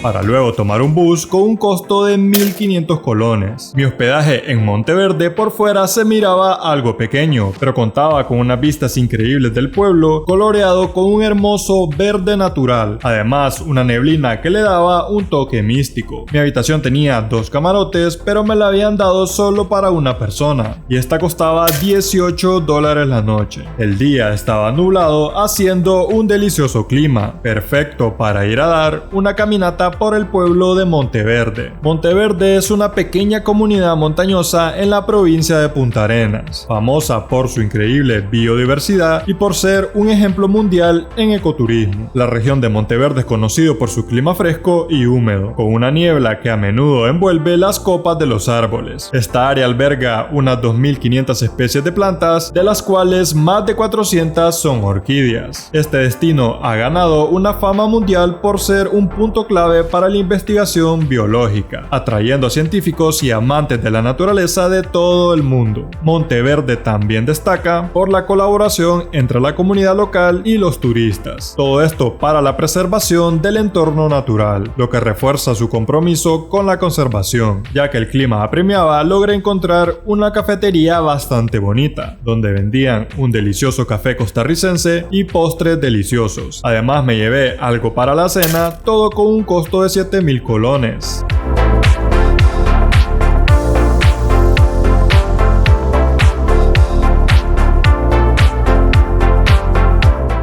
Para luego tomar un bus con un costo de 1.500 colones. Mi hospedaje en Monteverde por fuera se miraba algo pequeño, pero contaba con unas vistas increíbles del pueblo, coloreado con un hermoso verde natural, además una neblina que le daba un toque místico. Mi habitación tenía 2 camarotes, pero me la habían dado solo para una persona, y esta costaba $18 la noche. El día estaba nublado, haciendo un delicioso clima, perfecto para ir a dar una caminata por el pueblo de Monteverde. Monteverde es una pequeña comunidad montañosa en la provincia de Punta Arenas, famosa por su increíble biodiversidad y por ser un ejemplo mundial en ecoturismo. La región de Monteverde es conocido por su clima fresco y húmedo, con una niebla que a menudo envuelve las copas de los árboles. Esta área alberga unas 2.500 especies de plantas, de las cuales más de 400 son orquídeas. Este destino ha ganado una fama mundial por ser un punto clave para la investigación biológica, atrayendo a científicos y amantes de la naturaleza de todo el mundo. Monteverde también destaca por la colaboración entre la comunidad local y los turistas. Todo esto para la preservación del entorno natural, lo que refuerza su compromiso con la conservación, ya que el clima apremiaba. Logré encontrar una cafetería bastante bonita, donde vendían un delicioso café costarricense y postres deliciosos. Además me llevé algo para la cena, todo con un costo de 7.000 colones.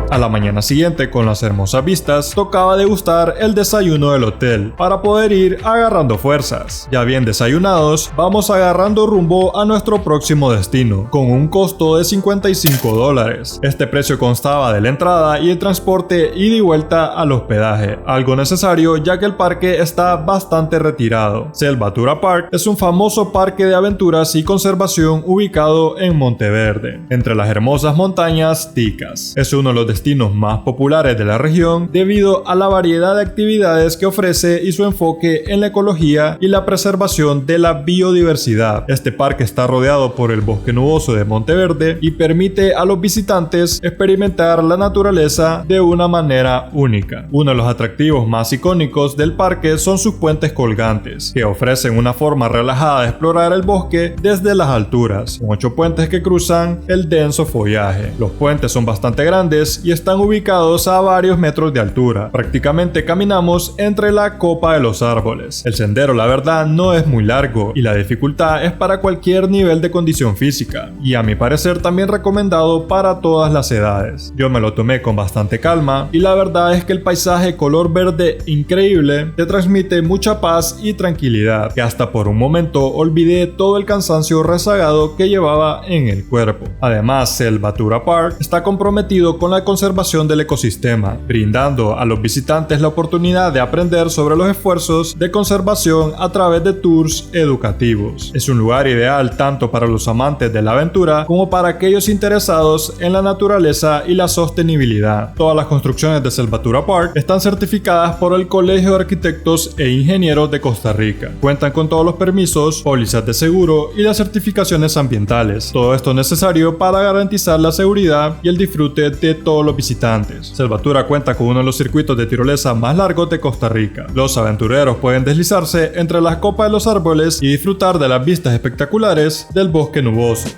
A la mañana siguiente, con las hermosas vistas, tocaba degustar el desayuno del hotel para poder ir agarrando fuerzas. Ya bien desayunados, vamos agarrando rumbo a nuestro próximo destino, con un costo de $55. Este precio constaba de la entrada y el transporte ida y vuelta al hospedaje, algo necesario ya que el parque está bastante retirado. Selvatura Park es un famoso parque de aventuras y conservación ubicado en Monteverde, entre las hermosas montañas Ticas. Es uno de los destinos destinos más populares de la región debido a la variedad de actividades que ofrece y su enfoque en la ecología y la preservación de la biodiversidad. Este parque está rodeado por el bosque nuboso de Monteverde y permite a los visitantes experimentar la naturaleza de una manera única. Uno de los atractivos más icónicos del parque son sus puentes colgantes, que ofrecen una forma relajada de explorar el bosque desde las alturas, con 8 puentes que cruzan el denso follaje. Los puentes son bastante grandes y están ubicados a varios metros de altura. Prácticamente caminamos entre la copa de los árboles. El sendero, la verdad, no es muy largo y la dificultad es para cualquier nivel de condición física, y a mi parecer también recomendado para todas las edades. Yo me lo tomé con bastante calma y la verdad es que el paisaje color verde increíble te transmite mucha paz y tranquilidad, que hasta por un momento olvidé todo el cansancio rezagado que llevaba en el cuerpo. Además, el Batura Park está comprometido con la conservación del ecosistema, brindando a los visitantes la oportunidad de aprender sobre los esfuerzos de conservación a través de tours educativos. Es un lugar ideal tanto para los amantes de la aventura como para aquellos interesados en la naturaleza y la sostenibilidad. Todas las construcciones de Selvatura Park están certificadas por el Colegio de Arquitectos e Ingenieros de Costa Rica. Cuentan con todos los permisos, pólizas de seguro y las certificaciones ambientales. Todo esto es necesario para garantizar la seguridad y el disfrute de todos los visitantes. Selvatura cuenta con uno de los circuitos de tirolesa más largos de Costa Rica. Los aventureros pueden deslizarse entre las copas de los árboles y disfrutar de las vistas espectaculares del bosque nuboso.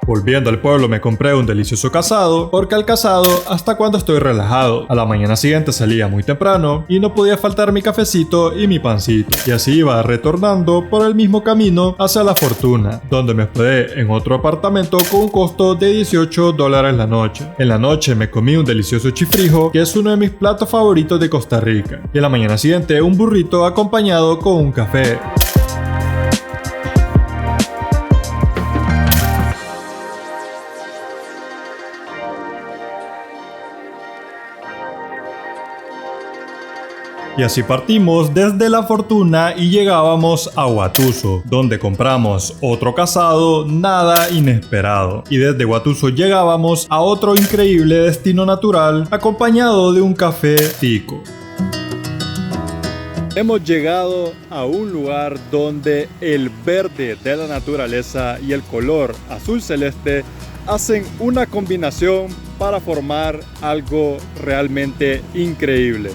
Volviendo al pueblo me compré un delicioso casado, porque al casado hasta cuando estoy relajado. A la mañana siguiente salía muy temprano y no podía faltar mi cafecito y mi pancito. Y así iba retornando por el mismo camino hacia La Fortuna, donde me hospedé en otro apartamento con un costo de $18 la noche. En la noche me comí un delicioso chifrijo, que es uno de mis platos favoritos de Costa Rica. Y a la mañana siguiente un burrito acompañado con un café. Y así partimos desde La Fortuna y llegábamos a Guatuso, donde compramos otro casado nada inesperado. Y desde Guatuso llegábamos a otro increíble destino natural acompañado de un café tico. Hemos llegado a un lugar donde el verde de la naturaleza y el color azul celeste hacen una combinación para formar algo realmente increíble.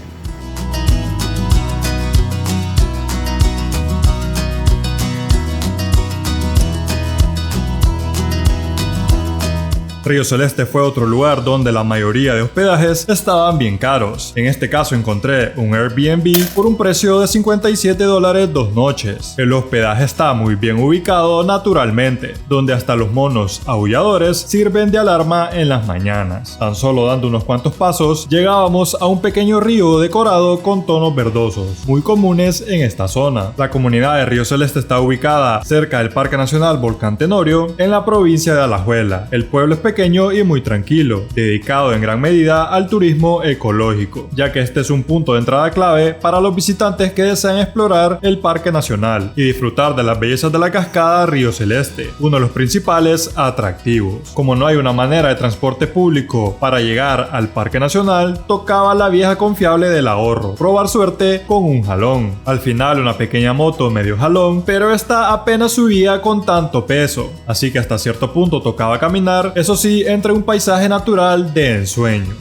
Río Celeste fue otro lugar donde la mayoría de hospedajes estaban bien caros. En este caso encontré un Airbnb por un precio de $57 2 noches. El hospedaje está muy bien ubicado naturalmente, donde hasta los monos aulladores sirven de alarma en las mañanas. Tan solo dando unos cuantos pasos, llegábamos a un pequeño río decorado con tonos verdosos, muy comunes en esta zona. La comunidad de Río Celeste está ubicada cerca del Parque Nacional Volcán Tenorio, en la provincia de Alajuela. El pueblo es pequeño y muy tranquilo, dedicado en gran medida al turismo ecológico, ya que este es un punto de entrada clave para los visitantes que desean explorar el Parque Nacional y disfrutar de las bellezas de la cascada Río Celeste, uno de los principales atractivos. Como no hay una manera de transporte público para llegar al Parque Nacional, tocaba la vieja confiable del ahorro, probar suerte con un jalón. Al final una pequeña moto medio jalón, pero esta apenas subía con tanto peso, así que hasta cierto punto tocaba caminar, eso sí, entre un paisaje natural de ensueño.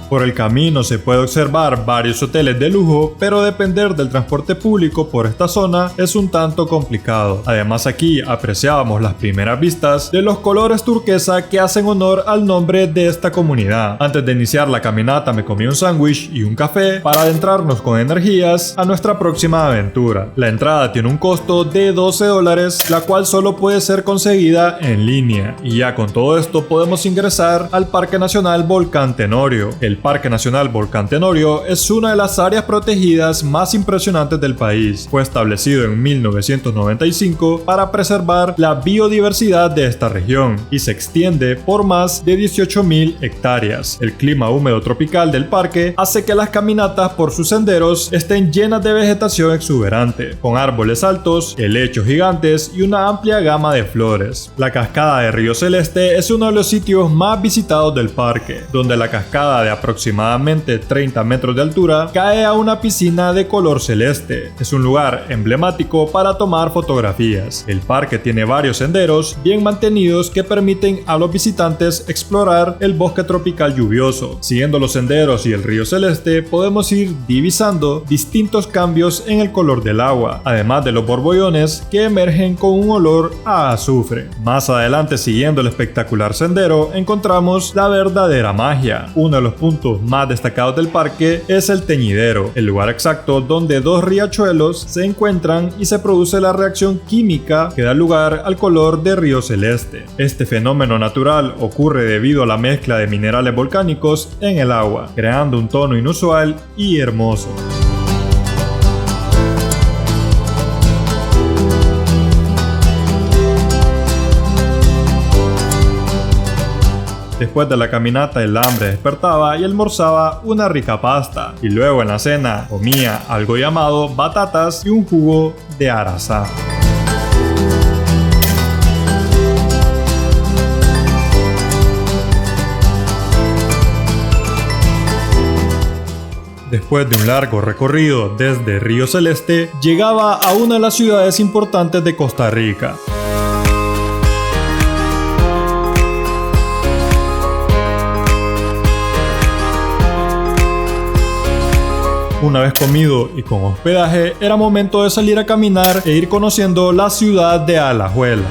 Por el camino se puede observar varios hoteles de lujo, pero depender del transporte público por esta zona es un tanto complicado. Además, aquí apreciábamos las primeras vistas de los colores turquesa que hacen honor al nombre de esta comunidad. Antes de iniciar la caminata me comí un sándwich y un café para adentrarnos con energías a nuestra próxima aventura. La entrada tiene un costo de $12, la cual solo puede ser conseguida en línea. Y ya con todo esto podemos ingresar al Parque Nacional Volcán Tenorio. El El Parque Nacional Volcán Tenorio es una de las áreas protegidas más impresionantes del país. Fue establecido en 1995 para preservar la biodiversidad de esta región y se extiende por más de 18.000 hectáreas. El clima húmedo tropical del parque hace que las caminatas por sus senderos estén llenas de vegetación exuberante, con árboles altos, helechos gigantes y una amplia gama de flores. La cascada de Río Celeste es uno de los sitios más visitados del parque, donde la cascada de aproximadamente 30 metros de altura cae a una piscina de color celeste. Es un lugar emblemático para tomar fotografías. El parque tiene varios senderos bien mantenidos que permiten a los visitantes explorar el bosque tropical lluvioso. Siguiendo los senderos y el río Celeste podemos ir divisando distintos cambios en el color del agua, además de los borbollones que emergen con un olor a azufre. Más adelante, siguiendo el espectacular sendero, encontramos la verdadera magia. Uno de los puntos más destacados del parque es el teñidero, el lugar exacto donde dos riachuelos se encuentran y se produce la reacción química que da lugar al color de Río Celeste. Este fenómeno natural ocurre debido a la mezcla de minerales volcánicos en el agua, creando un tono inusual y hermoso. Después de la caminata el hambre despertaba y almorzaba una rica pasta, y luego en la cena comía algo llamado batatas y un jugo de arazá. Después de un largo recorrido desde Río Celeste, llegaba a una de las ciudades importantes de Costa Rica. Una vez comido y con hospedaje, era momento de salir a caminar e ir conociendo la ciudad de Alajuela.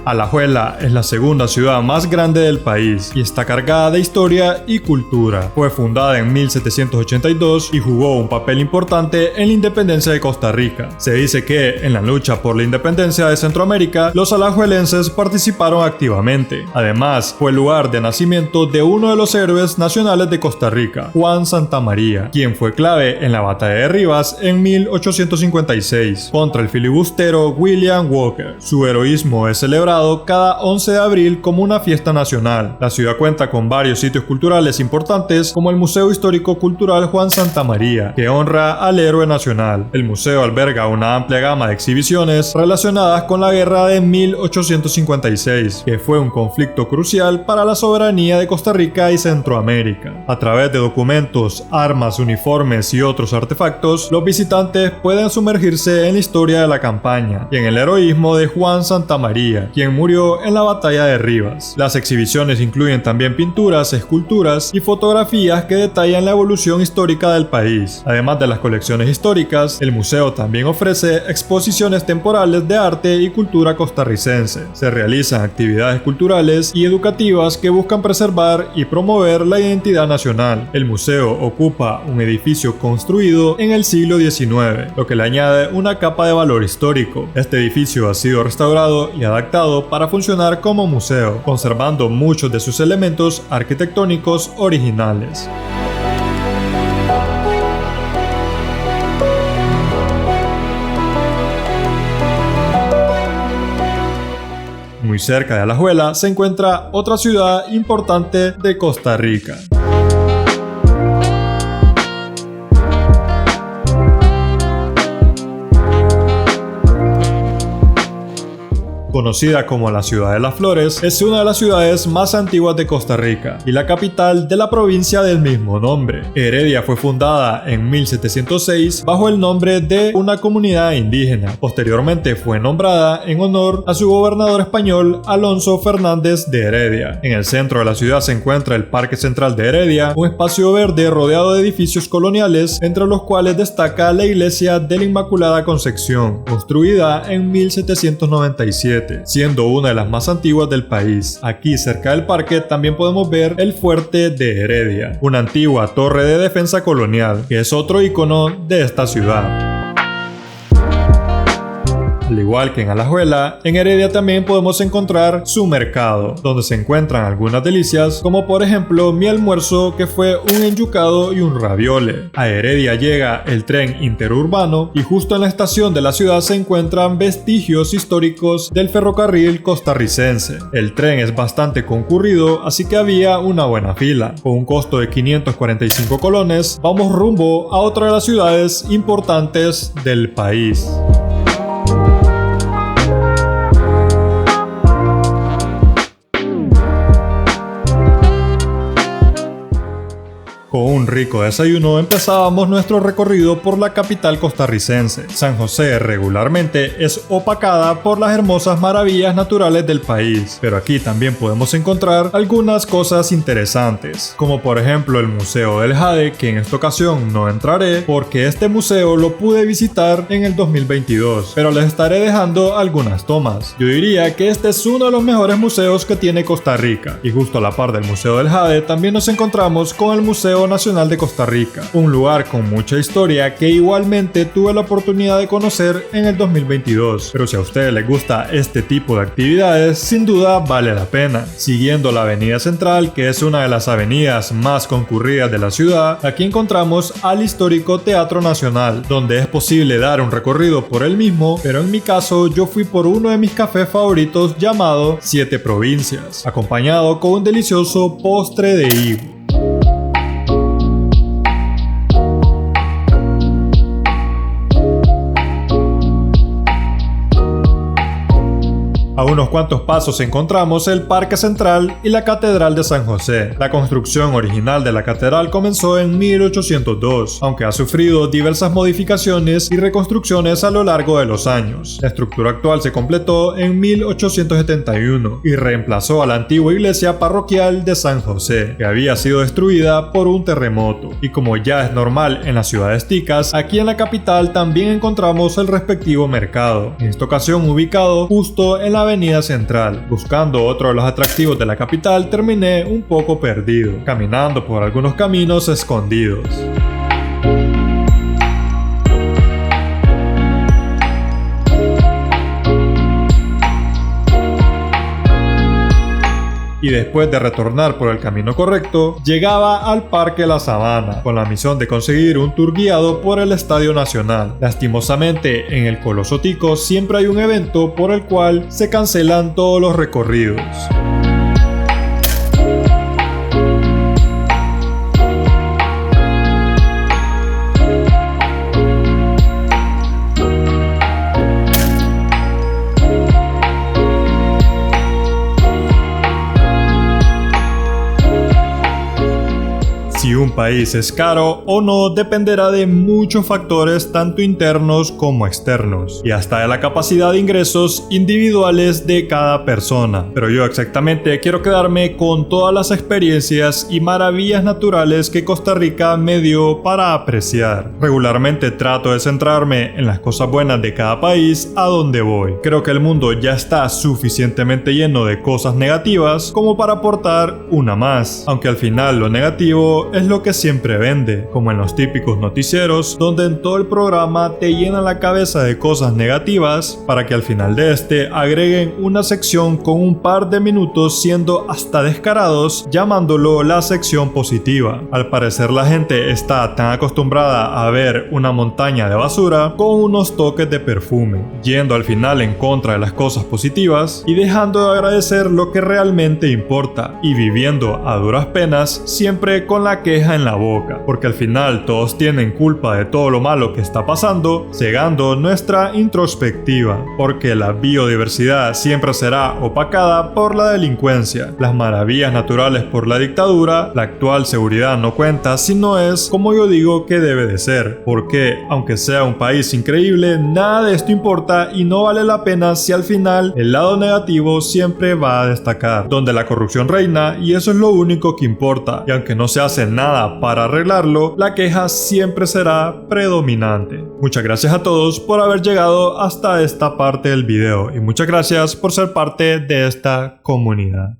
Alajuela es la segunda ciudad más grande del país y está cargada de historia y cultura. Fue fundada en 1782 y jugó un papel importante en la independencia de Costa Rica. Se dice que en la lucha por la independencia de Centroamérica, los alajuelenses participaron activamente. Además, fue el lugar de nacimiento de uno de los héroes nacionales de Costa Rica, Juan Santamaría, quien fue clave en la batalla de Rivas en 1856 contra el filibustero William Walker. Su heroísmo es celebrado cada 11 de abril como una fiesta nacional. La ciudad cuenta con varios sitios culturales importantes como el Museo Histórico Cultural Juan Santamaría, que honra al héroe nacional. El museo alberga una amplia gama de exhibiciones relacionadas con la guerra de 1856, que fue un conflicto crucial para la soberanía de Costa Rica y Centroamérica. A través de documentos, armas, uniformes y otros artefactos, los visitantes pueden sumergirse en la historia de la campaña y en el heroísmo de Juan Santamaría, quien murió en la batalla de Rivas. Las exhibiciones incluyen también pinturas, esculturas y fotografías que detallan la evolución histórica del país. Además de las colecciones históricas, el museo también ofrece exposiciones temporales de arte y cultura costarricense. Se realizan actividades culturales y educativas que buscan preservar y promover la identidad nacional. El museo ocupa un edificio construido en el siglo XIX, lo que le añade una capa de valor histórico. Este edificio ha sido restaurado y adaptado para funcionar como museo, conservando muchos de sus elementos arquitectónicos originales. Muy cerca de Alajuela se encuentra otra ciudad importante de Costa Rica. Conocida como la Ciudad de las Flores, es una de las ciudades más antiguas de Costa Rica y la capital de la provincia del mismo nombre. Heredia fue fundada en 1706 bajo el nombre de una comunidad indígena. Posteriormente fue nombrada en honor a su gobernador español Alonso Fernández de Heredia. En el centro de la ciudad se encuentra el Parque Central de Heredia, un espacio verde rodeado de edificios coloniales, entre los cuales destaca la Iglesia de la Inmaculada Concepción, construida en 1797. Siendo una de las más antiguas del país. Aquí cerca del parque también podemos ver el Fuerte de Heredia, una antigua torre de defensa colonial, que es otro icono de esta ciudad. Al igual que en Alajuela, en Heredia también podemos encontrar su mercado, donde se encuentran algunas delicias, como por ejemplo mi almuerzo, que fue un enyucado y un raviole. A Heredia llega el tren interurbano y justo en la estación de la ciudad se encuentran vestigios históricos del ferrocarril costarricense. El tren es bastante concurrido, así que había una buena fila. Con un costo de 545 colones, vamos rumbo a otra de las ciudades importantes del país. Con un rico desayuno empezábamos nuestro recorrido por la capital costarricense. San José regularmente es opacada por las hermosas maravillas naturales del país, pero aquí también podemos encontrar algunas cosas interesantes, como por ejemplo el Museo del Jade, que en esta ocasión no entraré porque este museo lo pude visitar en el 2022, pero les estaré dejando algunas tomas. Yo diría que este es uno de los mejores museos que tiene Costa Rica, y justo a la par del Museo del Jade también nos encontramos con el Museo Nacional de Costa Rica, un lugar con mucha historia que igualmente tuve la oportunidad de conocer en el 2022, pero si a ustedes les gusta este tipo de actividades, sin duda vale la pena. Siguiendo la avenida central, que es una de las avenidas más concurridas de la ciudad, aquí encontramos al histórico Teatro Nacional, donde es posible dar un recorrido por el mismo, pero en mi caso yo fui por uno de mis cafés favoritos llamado Siete Provincias, acompañado con un delicioso postre de higo. A unos cuantos pasos encontramos el Parque Central y la Catedral de San José. La construcción original de la catedral comenzó en 1802, aunque ha sufrido diversas modificaciones y reconstrucciones a lo largo de los años. La estructura actual se completó en 1871 y reemplazó a la antigua iglesia parroquial de San José, que había sido destruida por un terremoto. Y como ya es normal en las ciudades ticas, aquí en la capital también encontramos el respectivo mercado, en esta ocasión ubicado justo en la avenida central. Buscando otro de los atractivos de la capital, terminé un poco perdido, caminando por algunos caminos escondidos. Y después de retornar por el camino correcto, llegaba al Parque La Sabana, con la misión de conseguir un tour guiado por el Estadio Nacional. Lastimosamente, en el Coloso Tico siempre hay un evento por el cual se cancelan todos los recorridos. Si un país es caro o no dependerá de muchos factores tanto internos como externos y hasta de la capacidad de ingresos individuales de cada persona. Pero yo exactamente quiero quedarme con todas las experiencias y maravillas naturales que Costa Rica me dio para apreciar. Regularmente trato de centrarme en las cosas buenas de cada país a donde voy. Creo que el mundo ya está suficientemente lleno de cosas negativas como para aportar una más, aunque al final lo negativo es lo que siempre vende, como en los típicos noticieros, donde en todo el programa te llenan la cabeza de cosas negativas para que al final de este agreguen una sección con un par de minutos siendo hasta descarados, llamándolo la sección positiva. Al parecer la gente está tan acostumbrada a ver una montaña de basura con unos toques de perfume, yendo al final en contra de las cosas positivas y dejando de agradecer lo que realmente importa y viviendo a duras penas siempre con la queja en la boca, porque al final todos tienen culpa de todo lo malo que está pasando, cegando nuestra introspectiva, porque la biodiversidad siempre será opacada por la delincuencia, las maravillas naturales por la dictadura, la actual seguridad no cuenta si no es como yo digo que debe de ser, porque aunque sea un país increíble, nada de esto importa y no vale la pena si al final el lado negativo siempre va a destacar, donde la corrupción reina y eso es lo único que importa, y aunque no se hace nada para arreglarlo, la queja siempre será predominante. Muchas gracias a todos por haber llegado hasta esta parte del video y muchas gracias por ser parte de esta comunidad.